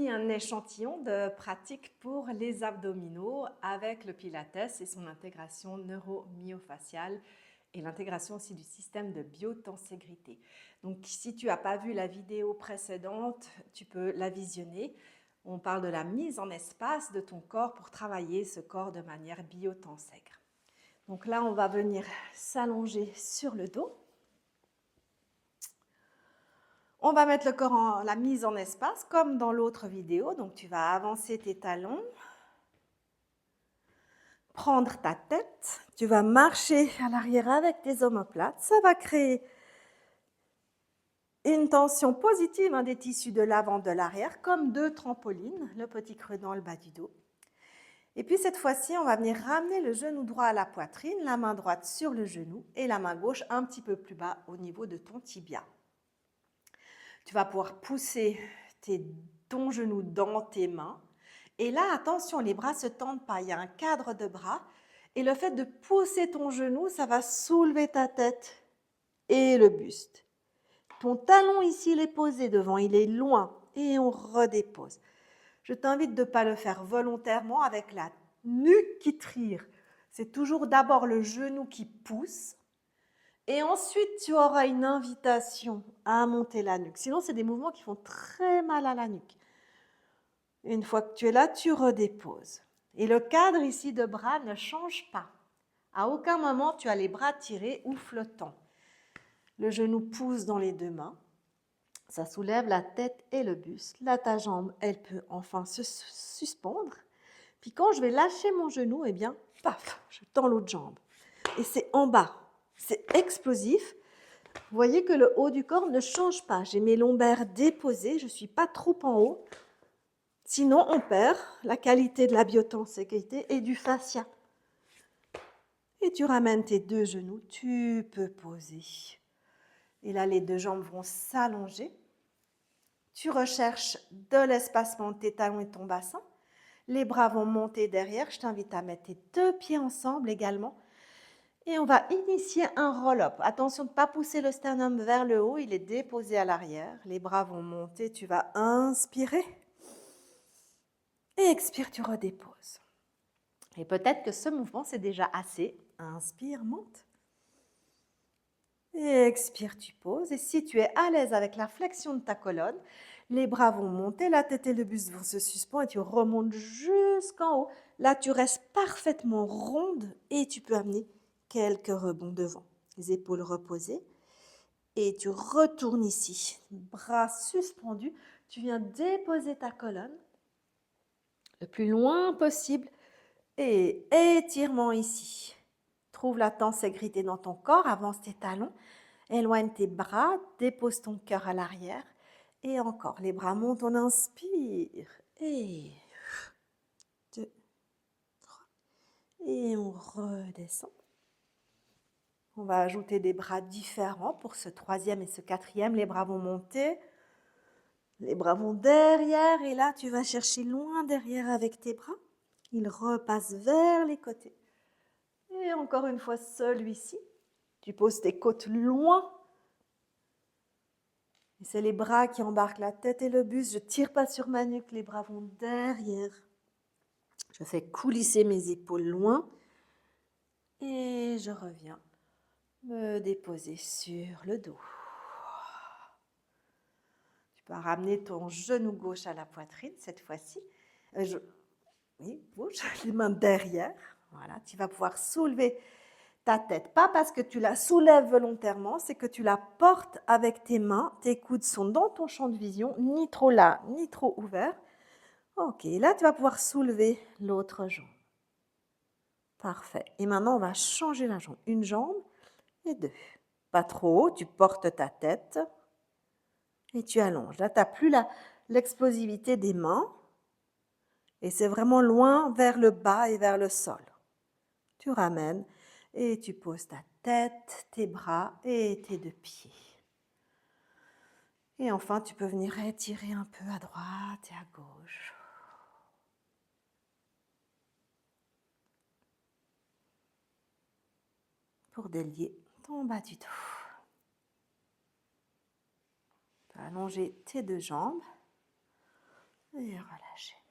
voici un échantillon de pratique pour les abdominaux avec le Pilates et son intégration neuro-myofaciale et l'intégration aussi du système de biotenségrité. Donc si tu n'as pas vu la vidéo précédente, tu peux la visionner. On parle de la mise en espace de ton corps pour travailler ce corps de manière biotensègre. Donc là, on va venir s'allonger sur le dos. On va mettre le corps en la mise en espace comme dans l'autre vidéo. Donc tu vas avancer tes talons, prendre ta tête, tu vas marcher à l'arrière avec tes omoplates. Ça va créer une tension positive des tissus de l'avant, de l'arrière, comme deux trampolines, le petit creux dans le bas du dos. Et puis cette fois-ci, on va venir ramener le genou droit à la poitrine, la main droite sur le genou et la main gauche un petit peu plus bas au niveau de ton tibia. Tu vas pouvoir pousser ton genou dans tes mains. Et là, attention, les bras ne se tendent pas. Il y a un cadre de bras. Et le fait de pousser ton genou, ça va soulever ta tête et le buste. Ton talon ici, il est posé devant, il est loin. Et on redépose. Je t'invite de ne pas le faire volontairement avec la nuque qui tire. C'est toujours d'abord le genou qui pousse. Et ensuite, tu auras une invitation à monter la nuque. Sinon, c'est des mouvements qui font très mal à la nuque. Une fois que tu es là, tu redéposes. Et le cadre ici de bras ne change pas. À aucun moment, tu as les bras tirés ou flottants. Le genou pousse dans les deux mains. Ça soulève la tête et le buste. Là, ta jambe, elle peut enfin se suspendre. Puis quand je vais lâcher mon genou, eh bien, paf, je tends l'autre jambe. Et c'est en bas. C'est explosif. Vous voyez que le haut du corps ne change pas. J'ai mes lombaires déposés, je ne suis pas trop en haut. Sinon, on perd la qualité de la biotenségrité et du fascia. Et tu ramènes tes deux genoux, tu peux poser. Et là, les deux jambes vont s'allonger. Tu recherches de l'espacement entre tes talons et ton bassin. Les bras vont monter derrière. Je t'invite à mettre tes deux pieds ensemble également. Et on va initier un roll-up. Attention de ne pas pousser le sternum vers le haut, il est déposé à l'arrière. Les bras vont monter, tu vas inspirer. Et expire, tu redéposes. Et peut-être que ce mouvement, c'est déjà assez. Inspire, monte. Et expire, tu poses. Et si tu es à l'aise avec la flexion de ta colonne, les bras vont monter, la tête et le buste vont se suspendre et tu remontes jusqu'en haut. Là, tu restes parfaitement ronde et tu peux amener quelques rebonds devant. Les épaules reposées. Et tu retournes ici, bras suspendus. Tu viens déposer ta colonne le plus loin possible. Et étirement ici. Trouve la tenségrité dans ton corps, avance tes talons, éloigne tes bras, dépose ton cœur à l'arrière. Et encore, les bras montent, on inspire. Et 2, 3. Et on redescend. On va ajouter des bras différents pour ce troisième et ce quatrième. Les bras vont monter. Les bras vont derrière. Et là, tu vas chercher loin derrière avec tes bras. Ils repassent vers les côtés. Et encore une fois, celui-ci. Tu poses tes côtes loin. Et c'est les bras qui embarquent la tête et le buste. Je ne tire pas sur ma nuque, les bras vont derrière. Je fais coulisser mes épaules loin. Et je reviens me déposer sur le dos. Tu peux ramener ton genou gauche à la poitrine cette fois-ci. Oui, bouge, les mains derrière. Voilà, tu vas pouvoir soulever ta tête. Pas parce que tu la soulèves volontairement, c'est que tu la portes avec tes mains. Tes coudes sont dans ton champ de vision, ni trop là, ni trop ouvert. Ok, là, tu vas pouvoir soulever l'autre jambe. Parfait. Et maintenant, on va changer la jambe. Une jambe et deux. Pas trop haut, tu portes ta tête et tu allonges. Là, tu n'as plus l'explosivité des mains et c'est vraiment loin vers le bas et vers le sol. Tu ramènes et tu poses ta tête, tes bras et tes deux pieds. Et enfin, tu peux venir étirer un peu à droite et à gauche. Pour délier ton bas du dos. Tu vas allonger tes deux jambes. Et relâchez.